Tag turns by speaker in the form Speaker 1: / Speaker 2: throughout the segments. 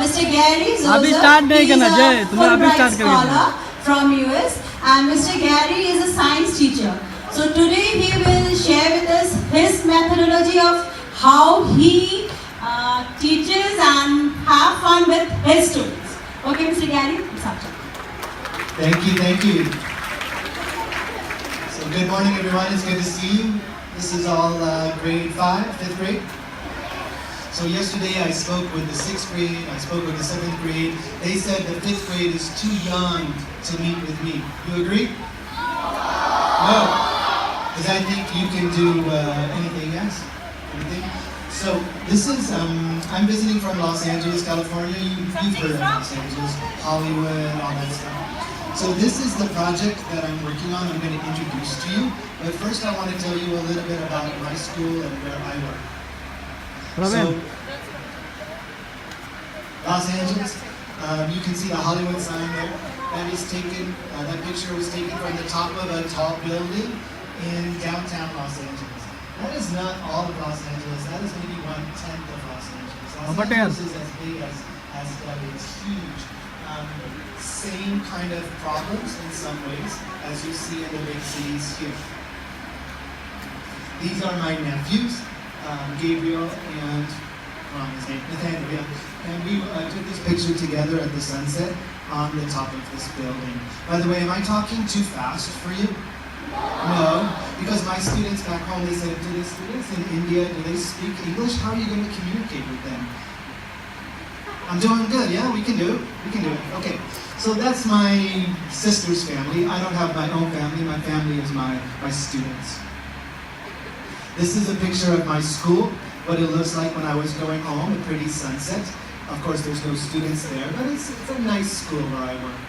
Speaker 1: Mr. Gary
Speaker 2: अभी
Speaker 1: Zoser,
Speaker 2: start नहीं
Speaker 1: he is
Speaker 2: करना, जय,
Speaker 1: a
Speaker 2: तुम्हें अभी
Speaker 1: Fulbright
Speaker 2: start करना है।
Speaker 1: scholar from US, and Mr. Gary is a science teacher. So today he will share with us his methodology of how he teaches and have fun with his students. Okay, Mr. Gary, it's up to you.
Speaker 3: Thank you, thank you. So good morning everyone, it's good to see you. This is all grade 5, 5th grade. So yesterday I spoke with the 6th grade, I spoke with the 7th grade. They said the 5th grade is too young to meet with me. You agree? No. Because I think you can do anything, yes? Anything? So this is, I'm visiting from Los Angeles, California. You've heard of Los Angeles, Hollywood, all that stuff. So this is the project that I'm working on. I'm going to introduce to you. But first I want to tell you a little bit about my school and where I work. So, Los Angeles, you can see the Hollywood sign there. That is taken, that picture was taken from the top of a tall building in downtown Los Angeles. That is not all of Los Angeles, that is maybe 1/10 of Los Angeles. Los Angeles is as big as Delhi, it's huge. Same kind of problems in some ways as you see in the big cities here. These are my nephews, Gabriel and Nathaniel. And we took this picture together at the sunset on the top of this building. By the way, am I talking too fast for you? No, because my students back home, they said, do the students in India, do they speak English? How are you going to communicate with them? I'm doing good, yeah, we can do it. We can do it. Okay, so that's my sister's family. I don't have my own family. My family is my students. This is a picture of my school, what it looks like when I was going home, a pretty sunset. Of course, there's no students there, but it's a nice school where I work.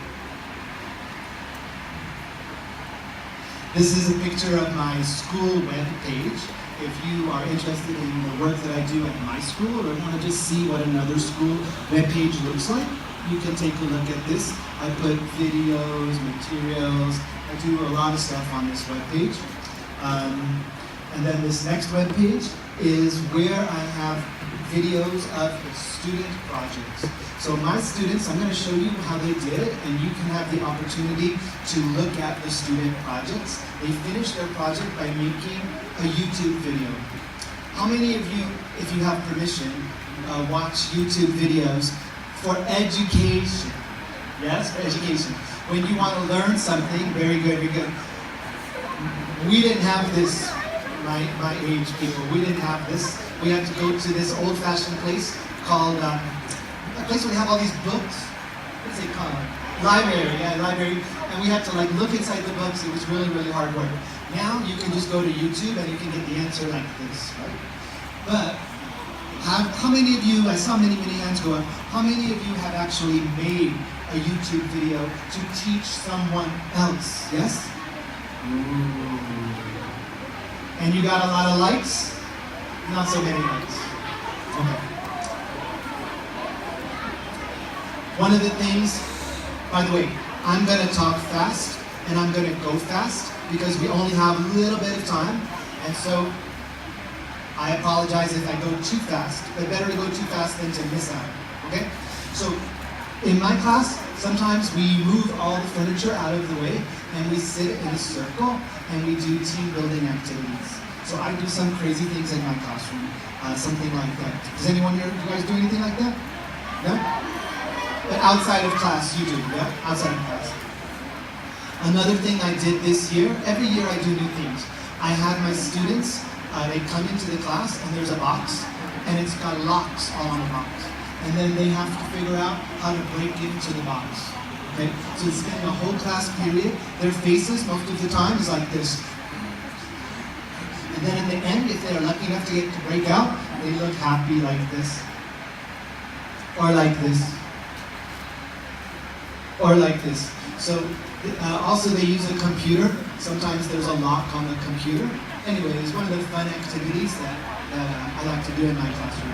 Speaker 3: This is a picture of my school web page. If you are interested in the work that I do at my school or want to just see what another school web page looks like, you can take a look at this. I put videos, materials, I do a lot of stuff on this web page. And then this next web page is where I have videos of student projects. So my students, I'm going to show you how they did it, and you can have the opportunity to look at the student projects. They finished their project by making a YouTube video. How many of you, if you have permission, watch YouTube videos for education? Yes, for education. When you want to learn something, very good, very good. We didn't have this. My age people, we didn't have this. We had to go to this old-fashioned place called, a place where they have all these books. What's it called? Library, yeah, library. And we had to like look inside the books. It was really, really hard work. Now you can just go to YouTube and you can get the answer like this, right? But how many of you, I saw many hands go up, how many of you have actually made a YouTube video to teach someone else? Yes? Ooh. And you got a lot of likes? Not so many likes. Okay. One of the things, by the way, I'm going to talk fast and I'm going to go fast because we only have a little bit of time. And so I apologize if I go too fast, but better to go too fast than to miss out. Okay? So in my class, sometimes we move all the furniture out of the way and we sit in a circle and we do team building activities. So I do some crazy things in my classroom, something like that. Does anyone here, you guys do anything like that? No? But outside of class, you do, yeah? Outside of class. Another thing I did this year, every year I do new things. I had my students, they come into the class and there's a box and it's got locks all on the box. And then they have to figure out how to break into the box. Okay? So it's been a whole class period. Their faces, most of the time, is like this. And then in the end, if they're lucky enough to get to break out, they look happy like this. Or like this. Or like this. So also they use a computer. Sometimes there's a lock on the computer. Anyway, it's one of the fun activities that I like to do in my classroom.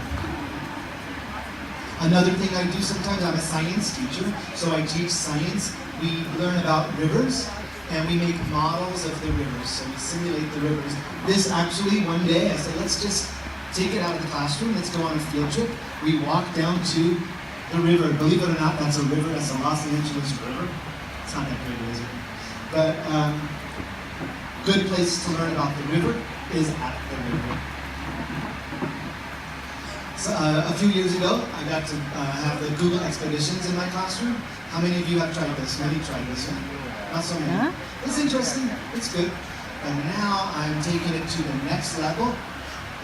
Speaker 3: Another thing I do sometimes, I'm a science teacher, so I teach science. We learn about rivers, and we make models of the rivers, so we simulate the rivers. This actually, one day, I said, let's just take it out of the classroom, let's go on a field trip. We walk down to The river, believe it or not, that's a river. That's the Los Angeles River. It's not that great, is it? But good place to learn about the river is at the river. So, a few years ago, I got to have the Google Expeditions in my classroom. How many of you have tried this? Many tried this one. Not so many.
Speaker 2: Huh?
Speaker 3: It's interesting. It's good. And now I'm taking it to the next level,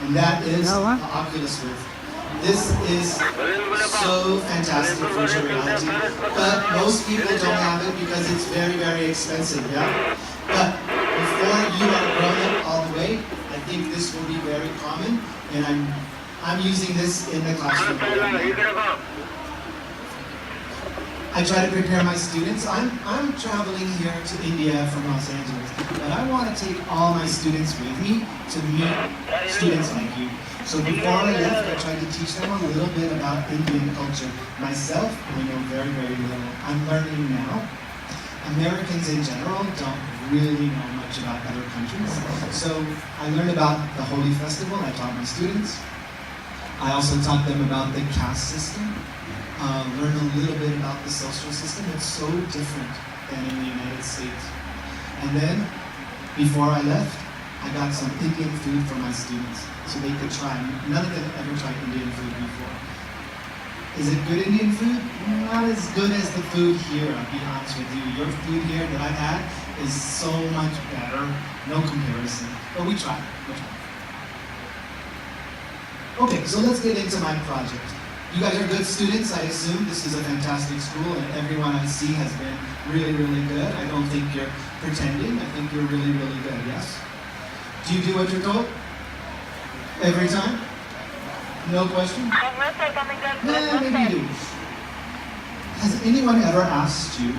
Speaker 3: and that is the Oculus Rift. This is so fantastic virtual reality, but most people don't have it because it's very, very expensive, yeah? But before you are grown up all the way, I think this will be very common, and I'm using this in the classroom. I try to prepare my students. I'm traveling here to India from Los Angeles, but I want to take all my students with me to meet students like you. So before I left, I tried to teach them a little bit about Indian culture. Myself, I know very, very little. I'm learning now. Americans in general don't really know much about other countries. So I learned about the Holi Festival. I taught my students. I also taught them about the caste system. Learn a little bit about the social system. It's so different than in the United States. And then, before I left, I got some Indian food for my students so they could try. None of them ever tried Indian food before. Is it good Indian food? Not as good as the food here, I'll be honest with you. Your food here that I've had is so much better. No comparison. But we tried. Okay, so let's get into my project. You guys are good students, I assume. This is a fantastic school, and everyone I see has been really, really good. I don't think you're pretending. I think you're really, really good, yes? Do you do what you're told? Every time? No question? Maybe you do. Has anyone ever asked you,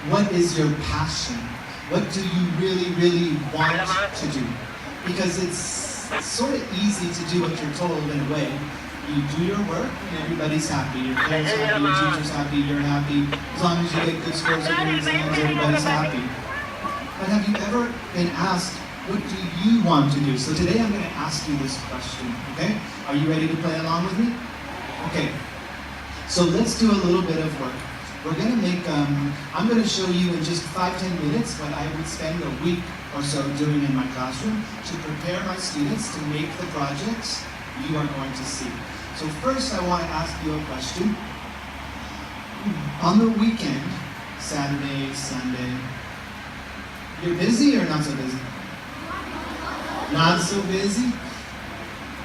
Speaker 3: what is your passion? What do you really, really want to do? Because it's sort of easy to do what you're told in a way. You do your work and everybody's happy. Your parents happy, your teacher's happy, you're happy. As long as you get good scores on your exams, everybody's happy. But have you ever been asked, what do you want to do? So today I'm going to ask you this question, okay? Are you ready to play along with me? Okay. So let's do a little bit of work. We're going to make, I'm going to show you in just 5-10 minutes what I would spend a week or so doing in my classroom to prepare my students to make the projects you are going to see. So first I want to ask you a question. On the weekend, Saturday, Sunday, you're busy or not so busy? Not so busy?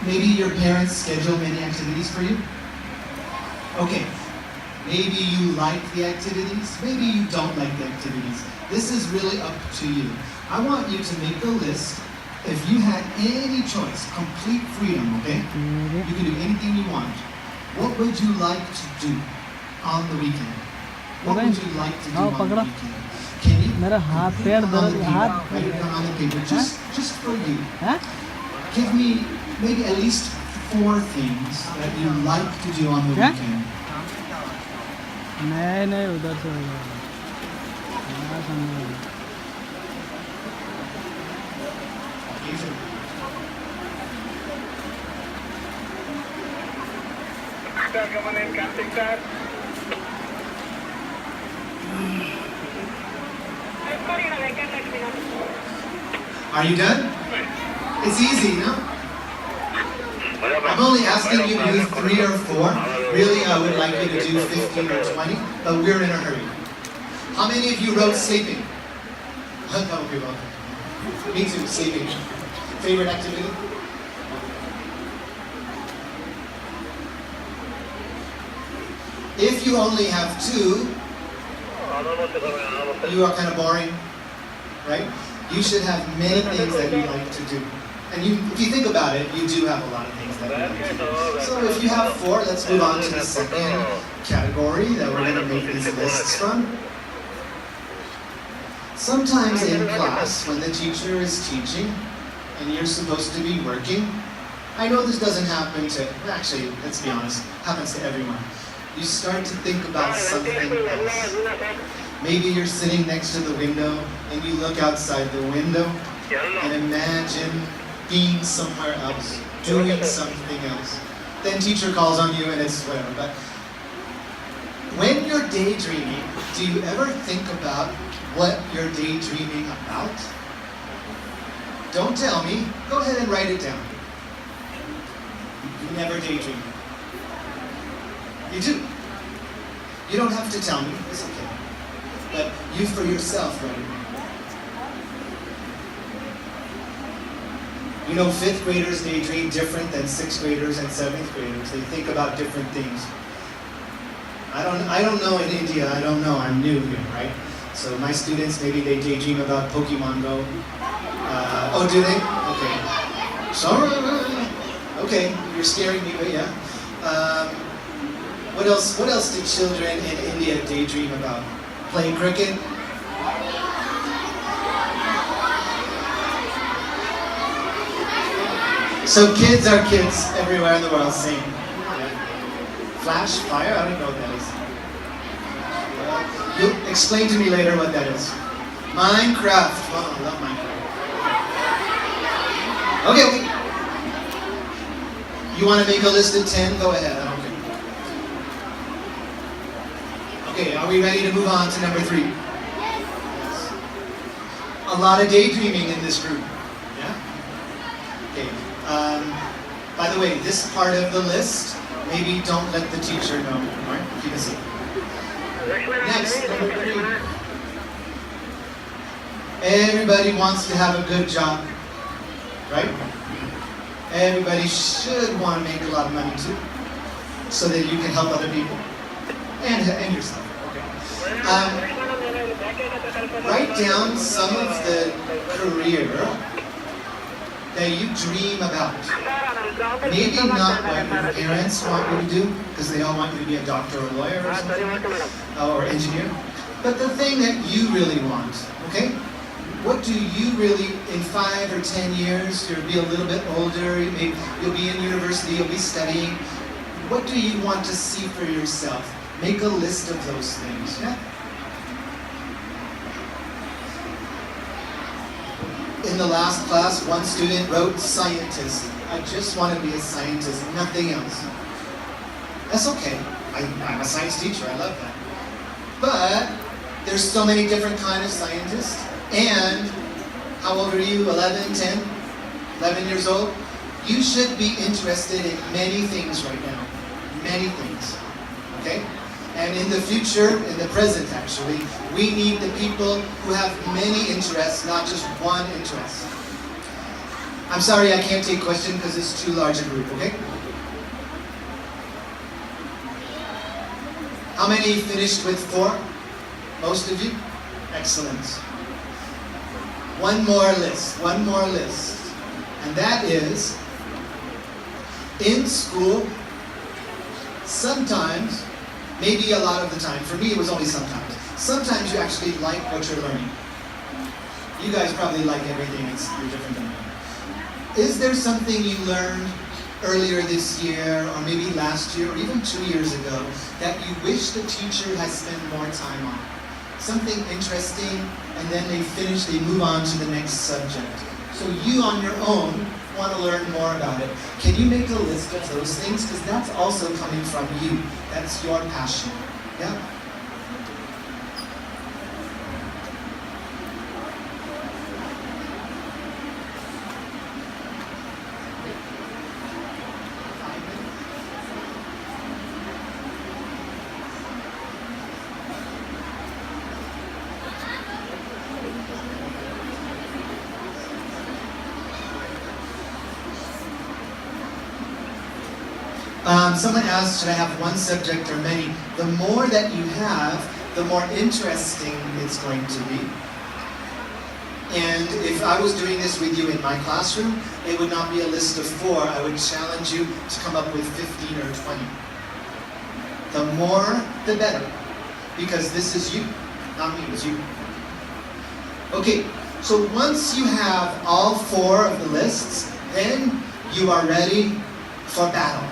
Speaker 3: Maybe your parents schedule many activities for you? Okay, maybe you like the activities, maybe you don't like the activities. This is really up to you. I want you to make a list. If you had any choice, complete freedom, okay? You can do anything you want. What would you like to do on the weekend? What would you like to do on the weekend? Can you
Speaker 2: मेरा हाथ पैर दर्द हाथ
Speaker 3: write it down on the paper just for you? Give me maybe at least 4 things that you like to do on the weekend.
Speaker 2: नहीं उधर से
Speaker 3: Are you done? It's easy, no? I'm only asking you to do 3 or 4. Really, I would like you to do 15 or 20, but we're in a hurry. How many of you wrote sleeping? That would be welcome. Me too, sleeping. Favorite activity? If you only have 2, you are kind of boring, right? You should have many things that you like to do. And if you think about it, you do have a lot of things that you like to do. So if you have 4, let's move on to the second category that we're going to make these lists from. Sometimes in class, when the teacher is teaching and you're supposed to be working, I know this doesn't happen to, actually, let's be honest, happens to everyone. You start to think about something else. Maybe you're sitting next to the window and you look outside the window and imagine being somewhere else, doing something else. Then teacher calls on you and it's whatever. But When you're daydreaming, do you ever think about what you're daydreaming about? Don't tell me. Go ahead and write it down. You never daydream. You do. You don't have to tell me. It's okay. But you for yourself write it down. You know, 5th graders daydream different than 6th graders and 7th graders. They think about different things. I don't know in India. I don't know. I'm new here, right? So my students, maybe they daydream about Pokemon Go. Oh, do they? Okay. Sorry. Okay, you're scaring me, but yeah. What else do children in India daydream about? Playing cricket? So kids are kids everywhere in the world, same. Yeah. Flash, fire, I don't know what that is. You explain to me later what that is. Minecraft. Oh, I love Minecraft. Okay. You want to make a list of 10? Go ahead, I don't care. Okay, are we ready to move on to number 3? Yes. A lot of daydreaming in this group. Yeah? Okay. By the way, this part of the list, maybe don't let the teacher know. All right? Keep it secret. Next, number 3. Everybody wants to have a good job, right? Everybody should want to make a lot of money too, so that you can help other people and yourself. Okay. Write down some of the career that you dream about. Maybe not what your parents want you to do, because they all want you to be a doctor or a lawyer or something, or engineer. But the thing that you really want, okay? What do you really, in 5 or 10 years, you'll be a little bit older, maybe you'll be in university, you'll be studying. What do you want to see for yourself? Make a list of those things, yeah? In the last class, one student wrote scientist. I just want to be a scientist, nothing else. That's okay. I'm a science teacher, I love that. But there's so many different kinds of scientists. And how old are you? 11, 10? 11 years old? You should be interested in many things right now. Many things. Okay? And in the future, in the present actually, we need the people who have many interests, not just one interest. I'm sorry I can't take questions because it's too large a group, okay? How many finished with 4? Most of you? Excellent. One more list. And that is, in school, sometimes, maybe a lot of the time, for me it was only sometimes you actually like what you're learning. You guys probably like everything, you're different than me. Is there something you learned earlier this year, or maybe last year, or even 2 years ago, that you wish the teacher had spent more time on? Something interesting, and then they move on to the next subject. So you on your own want to learn more about it. Can you make a list of those things? Because that's also coming from you. That's your passion. Yeah? Someone asked, should I have one subject or many? The more that you have, the more interesting it's going to be. And if I was doing this with you in my classroom, it would not be a list of 4. I would challenge you to come up with 15 or 20. The more, the better. Because this is you, not me, it's you. Okay, so once you have all 4 of the lists, then you are ready for battle.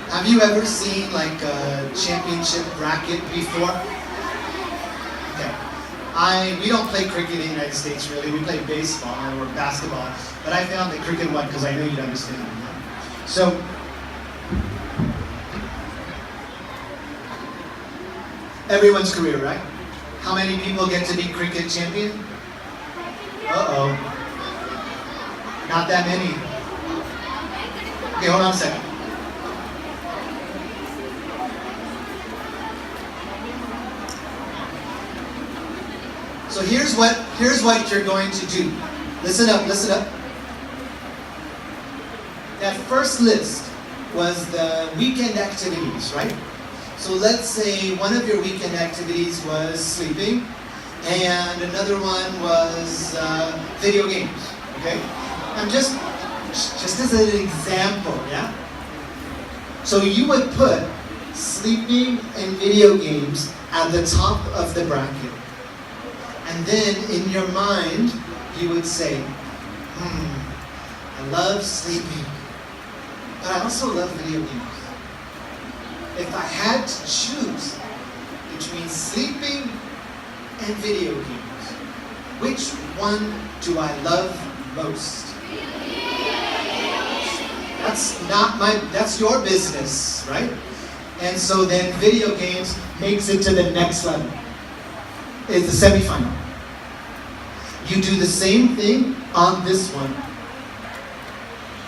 Speaker 3: Have you ever seen like a championship bracket before? Okay. We don't play cricket in the United States really, we play baseball or basketball, but I found that cricket won because I knew you'd understand. So, Everyone's career, right? How many people get to be cricket champion? Uh-oh. Not that many. Okay, hold on a second. So here's what you're going to do. Listen up, listen up. That first list was the weekend activities, right? So let's say one of your weekend activities was sleeping, and another one was video games, okay? I'm just as an example, yeah? So you would put sleeping and video games at the top of the bracket. And then in your mind, you would say, I love sleeping, but I also love video games. If I had to choose between sleeping and video games, which one do I love most? That's your business, right? And so then video games makes it to the next level. It's the semifinal. You do the same thing on this one.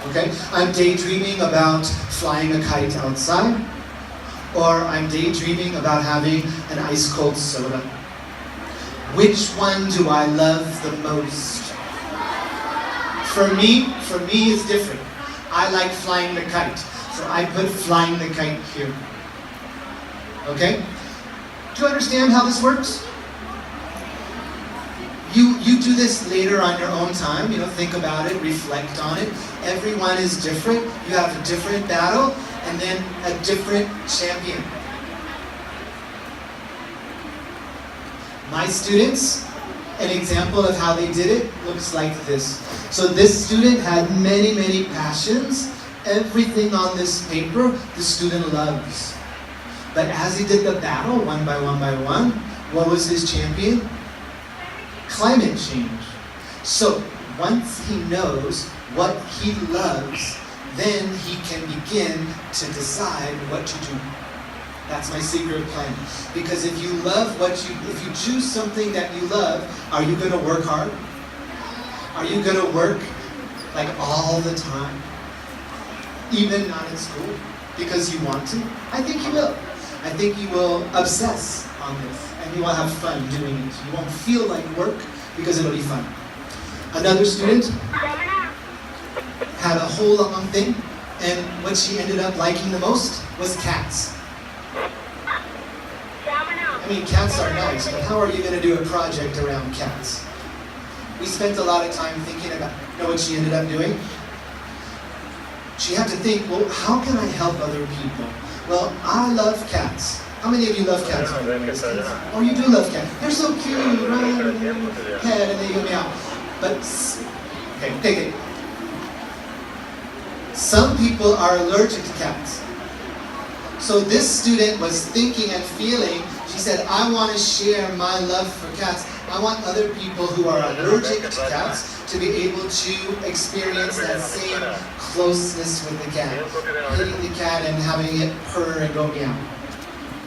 Speaker 3: Okay? I'm daydreaming about flying a kite outside, or I'm daydreaming about having an ice cold soda. Which one do I love the most? For me it's different. I like flying the kite, so I put flying the kite here. Okay? Do you understand how this works? You do this later on your own time, think about it, reflect on it. Everyone is different. You have a different battle, and then a different champion. My students, an example of how they did it looks like this. So this student had many, many passions. Everything on this paper, the student loves. But as he did the battle, one by one, what was his champion? Climate change. So once he knows what he loves, then he can begin to decide what to do. That's my secret plan. Because if you choose something that you love, are you going to work hard? Are you going to work like all the time? Even not in school? Because you want to? I think you will. I think you will obsess on this, and you will have fun doing it. You won't feel like work because it'll be fun. Another student had a whole long thing, and what she ended up liking the most was cats. I mean, cats are nice, but how are you going to do a project around cats? We spent a lot of time thinking about, what she ended up doing? She had to think, well, how can I help other people? Well, I love cats. How many of you love cats? Oh, you do love cats. They're so cute, right? Head and they go meow. But, okay, take it. Some people are allergic to cats. So this student was thinking and feeling, she said, I want to share my love for cats. I want other people who are allergic to cats to be able to experience that same closeness with the cat. Hitting the cat and having it purr and go meow.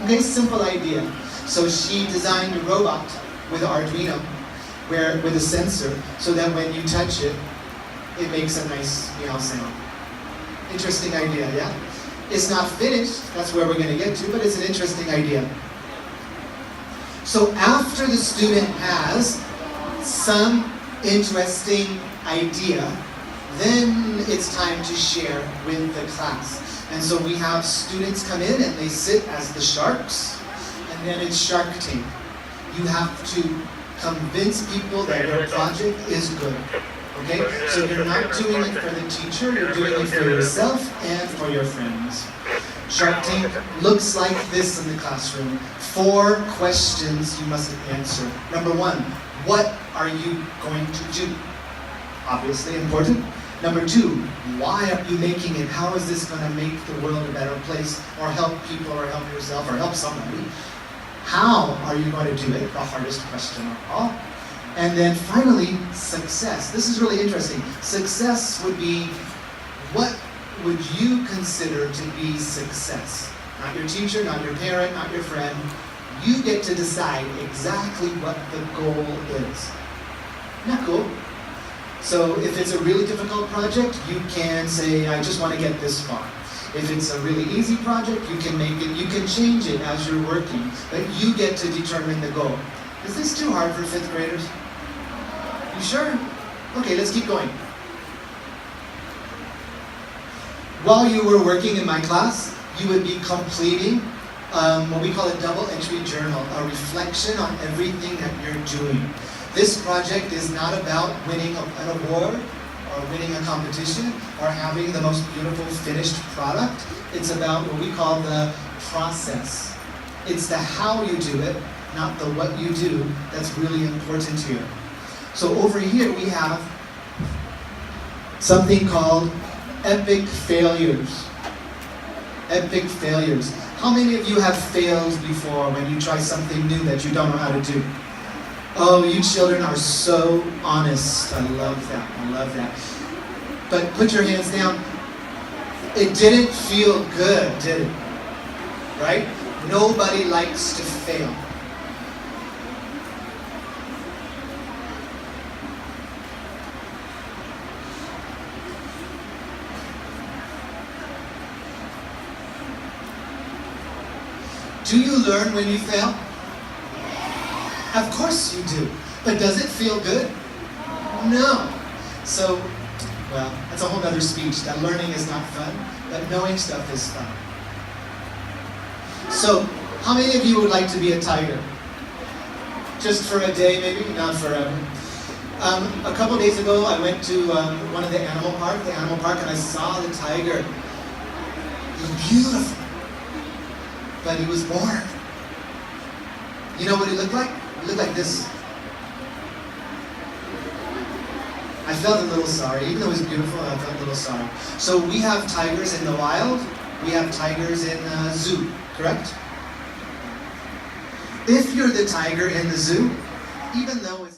Speaker 3: Okay, simple idea. So she designed a robot with Arduino, with a sensor, so that when you touch it, it makes a nice meow sound. Interesting idea, yeah? It's not finished, that's where we're going to get to, but it's an interesting idea. So after the student has some interesting idea, then it's time to share with the class. And so we have students come in and they sit as the sharks, and then it's Shark Tank. You have to convince people that your project is good. Okay? So you're not doing it for the teacher, you're doing it for yourself and for your friends. Shark Tank looks like this in the classroom. 4 questions you must answer. Number 1, what are you going to do? Obviously important. Number 2, why are you making it? How is this going to make the world a better place, or help people, or help yourself, or help somebody? How are you going to do it? The hardest question of all. And then finally, success. This is really interesting. Success would be, what would you consider to be success? Not your teacher, not your parent, not your friend. You get to decide exactly what the goal is. Isn't that cool? So if it's a really difficult project, you can say, I just want to get this far. If it's a really easy project, you can make it, you can change it as you're working, but you get to determine the goal. Is this too hard for 5th graders? You sure? Okay, let's keep going. While you were working in my class, you would be completing what we call a double entry journal, a reflection on everything that you're doing. This project is not about winning an award or winning a competition or having the most beautiful finished product. It's about what we call the process. It's the how you do it, not the what you do, that's really important here. So over here we have something called epic failures. Epic failures. How many of you have failed before when you try something new that you don't know how to do? Oh, you children are so honest. I love that. I love that. But put your hands down. It didn't feel good, did it? Right? Nobody likes to fail. Do you learn when you fail? Of course you do. But does it feel good? No. So, well, that's a whole other speech, that learning is not fun, but knowing stuff is fun. So, how many of you would like to be a tiger? Just for a day, maybe? Not forever. A couple days ago, I went to one of the animal park, and I saw the tiger. He was beautiful. But he was bored. You know what he looked like? He looked like this. I felt a little sorry. Even though he was beautiful, I felt a little sorry. So we have tigers in the wild. We have tigers in the zoo, correct? If you're the tiger in the zoo, even though it's